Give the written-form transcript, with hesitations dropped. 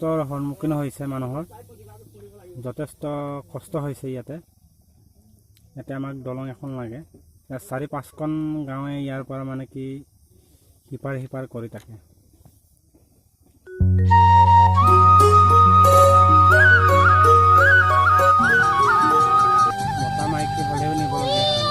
কষ্টৰ সন্মুখীন হৈছে মানুহৰ, যথেষ্ট কষ্ট হৈছে ইয়াতে আমাক দলং এখন লাগে। 4-5খন গাঁৱে ইয়াৰ পৰা মানে কি সিপাৰ সিপাৰ কৰি থাকে। মতা মাইকী হ'লেও নিবলগীয়া হয়।